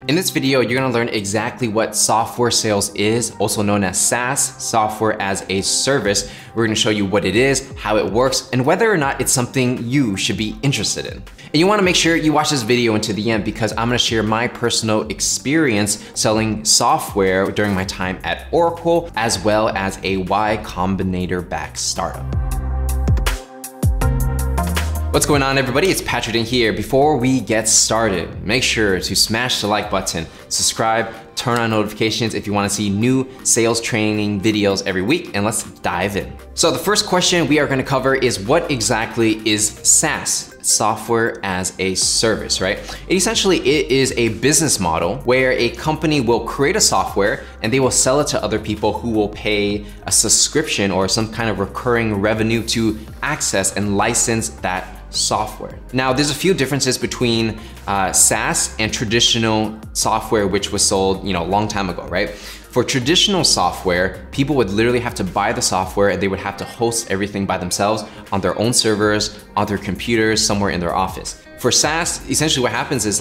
In this video, you're gonna learn exactly what software sales is, also known as SaaS, software as a service. We're gonna show you what it is, how it works, and whether or not it's something you should be interested in. And you wanna make sure you watch this video until the end because I'm gonna share my personal experience selling software during my time at Oracle, as well as a Y Combinator-backed startup. What's going on, everybody? It's Patrick in here. Before we get started, make sure to smash the like button, subscribe, turn on notifications if you want to see new sales training videos every week, and let's dive in. So the first question we are going to cover is what exactly is SaaS, software as a service, right? Essentially, it is a business model where a company will create a software and they will sell it to other people who will pay a subscription or some kind of recurring revenue to access and license that software. Now, there's a few differences between SaaS and traditional software, which was sold, a long time ago, right? For traditional software, people would literally have to buy the software and they would have to host everything by themselves on their own servers, on their computers, somewhere in their office. For SaaS, essentially what happens is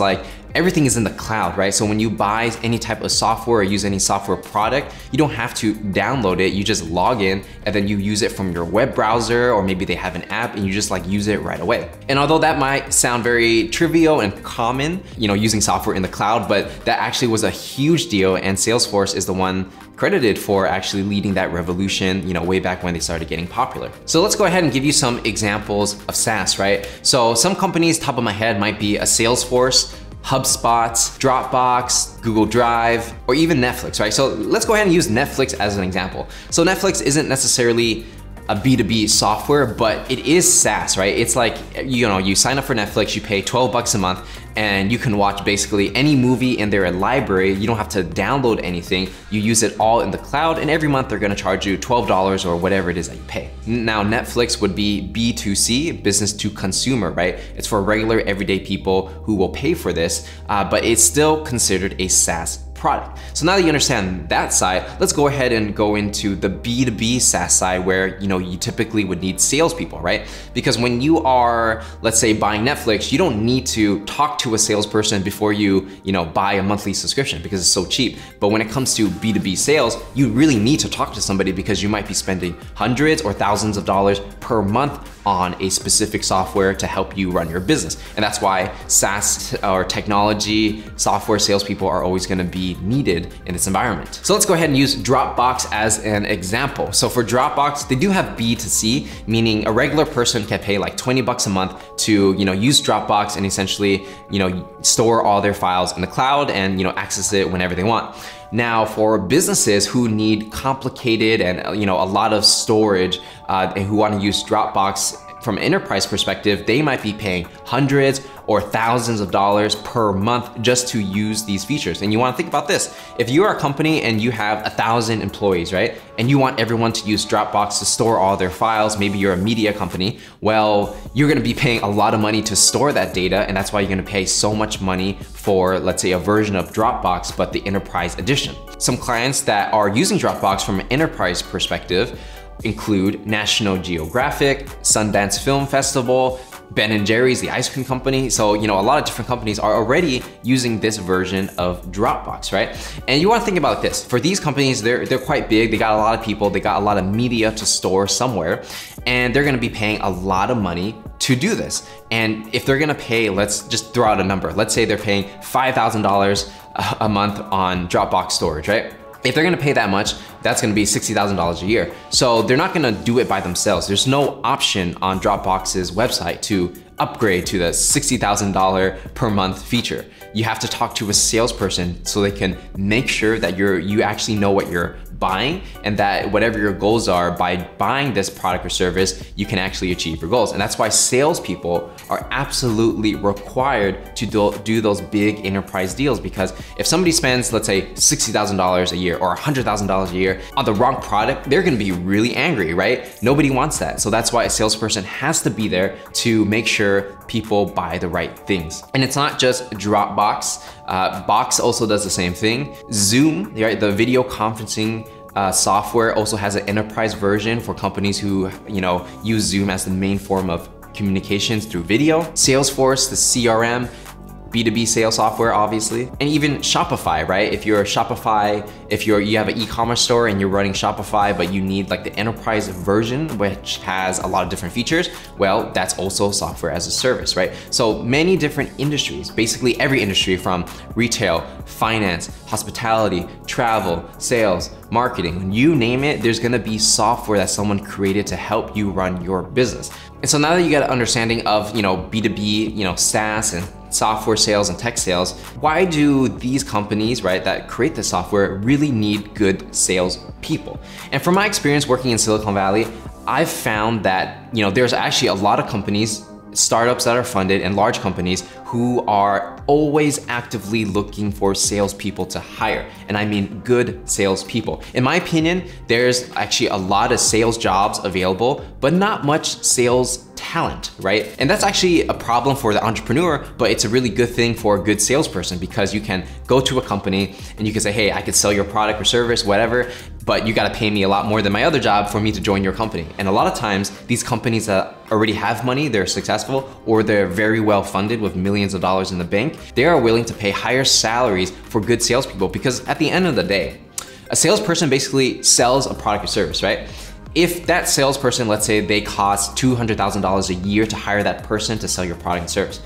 everything is in the cloud, right? So when you buy any type of software or use any software product, you don't have to download it. You just log in and then you use it from your web browser, or maybe they have an app and you just use it right away. And although that might sound very trivial and common, using software in the cloud, but that actually was a huge deal, and Salesforce is the one credited for actually leading that revolution, way back when they started getting popular. So let's go ahead and give you some examples of SaaS, right? So some companies, top of my head, might be a Salesforce, HubSpot, Dropbox, Google Drive, or even Netflix, right? So let's go ahead and use Netflix as an example. So Netflix isn't necessarily a B2B software, but it is SaaS, right? It's you sign up for Netflix, you pay 12 bucks a month, and you can watch basically any movie in their library. You don't have to download anything. You use it all in the cloud, and every month they're gonna charge you $12 or whatever it is that you pay. Now, Netflix would be B2C, business to consumer, right? It's for regular everyday people who will pay for this, but it's still considered a SaaS product. So now that you understand that side, let's go ahead and go into the B2B SaaS side where you typically would need salespeople, right? Because when you are, let's say, buying Netflix, you don't need to talk to a salesperson before you buy a monthly subscription because it's so cheap. But when it comes to B2B sales, you really need to talk to somebody because you might be spending hundreds or thousands of dollars per month on a specific software to help you run your business. And that's why SaaS or technology software salespeople are always gonna be needed in this environment. So let's go ahead and use Dropbox as an example. So for Dropbox, they do have B2C, meaning a regular person can pay 20 bucks a month to use Dropbox and essentially store all their files in the cloud and access it whenever they want. Now, for businesses who need complicated and a lot of storage and who want to use Dropbox from an enterprise perspective, they might be paying hundreds or thousands of dollars per month just to use these features. And you want to think about this. If you are a company and you have 1,000 employees, right? And you want everyone to use Dropbox to store all their files, maybe you're a media company, well, you're gonna be paying a lot of money to store that data, and that's why you're gonna pay so much money for, let's say, a version of Dropbox, but the enterprise edition. Some clients that are using Dropbox from an enterprise perspective include National Geographic, Sundance Film Festival, Ben & Jerry's, the ice cream company. So, a lot of different companies are already using this version of Dropbox, right? And you want to think about this. For these companies, they're quite big. They got a lot of people. They got a lot of media to store somewhere, and they're going to be paying a lot of money to do this. And if they're going to pay, let's just throw out a number. Let's say they're paying $5,000 a month on Dropbox storage, right? If they're gonna pay that much, that's gonna be $60,000 a year. So they're not gonna do it by themselves. There's no option on Dropbox's website to upgrade to the $60,000 per month feature. You have to talk to a salesperson so they can make sure that you actually know what you're buying, and that whatever your goals are, by buying this product or service, you can actually achieve your goals. And that's why salespeople are absolutely required to do those big enterprise deals, because if somebody spends, let's say, $60,000 a year or $100,000 a year on the wrong product, they're gonna be really angry, right? Nobody wants that. So that's why a salesperson has to be there to make sure people buy the right things. And it's not just Dropbox. Box also does the same thing. Zoom, right, the video conferencing software, also has an enterprise version for companies who use Zoom as the main form of communications through video. Salesforce, the CRM, B2B sales software, obviously, and even Shopify, right? If you're a Shopify, if you have an e-commerce store and you're running Shopify, but you need like the enterprise version, which has a lot of different features, well, that's also software as a service, right? So many different industries, basically every industry from retail, finance, hospitality, travel, sales, marketing, you name it, there's gonna be software that someone created to help you run your business. And so now that you got an understanding of, B2B, SaaS and software sales and tech sales, why do these companies, right, that create this software really need good sales people? And from my experience working in Silicon Valley, I've found that, there's actually a lot of companies, startups that are funded and large companies who are always actively looking for salespeople to hire. And I mean good salespeople. In my opinion, there's actually a lot of sales jobs available, but not much sales talent, right? And that's actually a problem for the entrepreneur, but it's a really good thing for a good salesperson because you can go to a company and you can say, hey, I could sell your product or service, whatever, but you gotta pay me a lot more than my other job for me to join your company. And a lot of times, these companies that already have money, they're successful, or they're very well funded with millions of dollars in the bank, they are willing to pay higher salaries for good salespeople because at the end of the day, a salesperson basically sells a product or service, right? If that salesperson, let's say they cost $200,000 a year to hire that person to sell your product and service.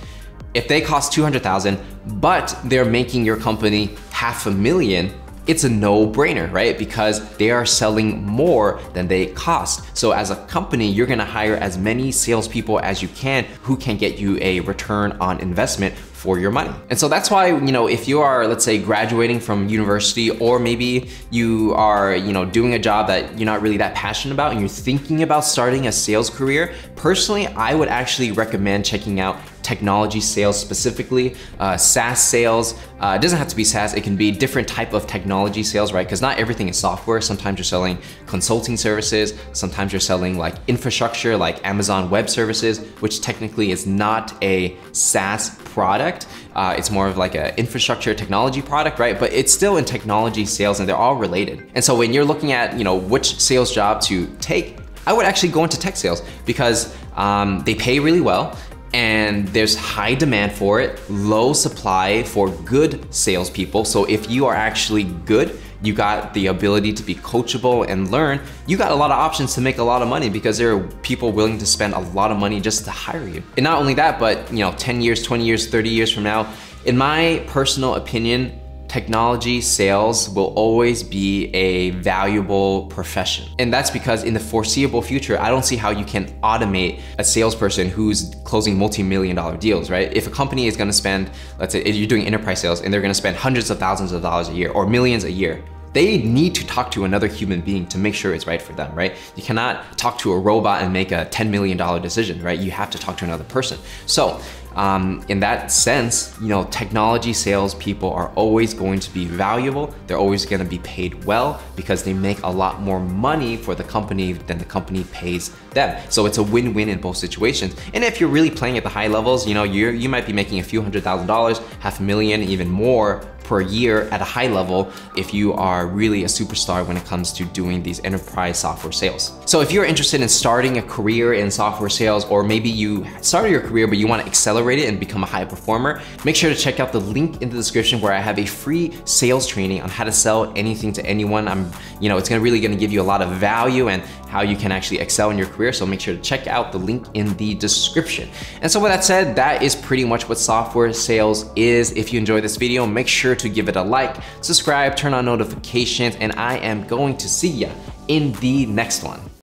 If they cost $200,000, but they're making your company $500,000, it's a no-brainer, right? Because they are selling more than they cost. So as a company, you're gonna hire as many salespeople as you can who can get you a return on investment for your money. And so that's why, if you are, let's say, graduating from university, or maybe you are, doing a job that you're not really that passionate about and you're thinking about starting a sales career, personally, I would actually recommend checking out technology sales, specifically SaaS sales. It doesn't have to be SaaS, it can be different type of technology sales, right? Because not everything is software. Sometimes you're selling consulting services, sometimes you're selling like infrastructure, like Amazon Web Services, which technically is not a SaaS product. It's more of like an infrastructure technology product, right? But it's still in technology sales and they're all related. And so when you're looking at, which sales job to take, I would actually go into tech sales because they pay really well and there's high demand for it, low supply for good salespeople. So if you are actually good, you got the ability to be coachable and learn, you got a lot of options to make a lot of money because there are people willing to spend a lot of money just to hire you. And not only that, but 10 years, 20 years, 30 years from now, in my personal opinion, technology sales will always be a valuable profession. And that's because in the foreseeable future, I don't see how you can automate a salesperson who's closing multi-million-dollar deals, right? If a company is gonna spend, let's say if you're doing enterprise sales and they're gonna spend hundreds of thousands of dollars a year or millions a year, they need to talk to another human being to make sure it's right for them, right? You cannot talk to a robot and make a $10 million decision, right? You have to talk to another person. So in that sense, technology sales people are always going to be valuable. They're always going to be paid well because they make a lot more money for the company than the company pays them. So it's a win-win in both situations. And if you're really playing at the high levels, you might be making a few $100,000, $500,000, even more per year at a high level if you are really a superstar when it comes to doing these enterprise software sales. So if you're interested in starting a career in software sales, or maybe you started your career but you want to accelerate it and become a high performer, make sure to check out the link in the description where I have a free sales training on how to sell anything to anyone. It's really gonna give you a lot of value and how you can actually excel in your career. So make sure to check out the link in the description. And so with that said, that is pretty much what software sales is. If you enjoyed this video, make sure to give it a like, subscribe, turn on notifications, and I am going to see ya in the next one.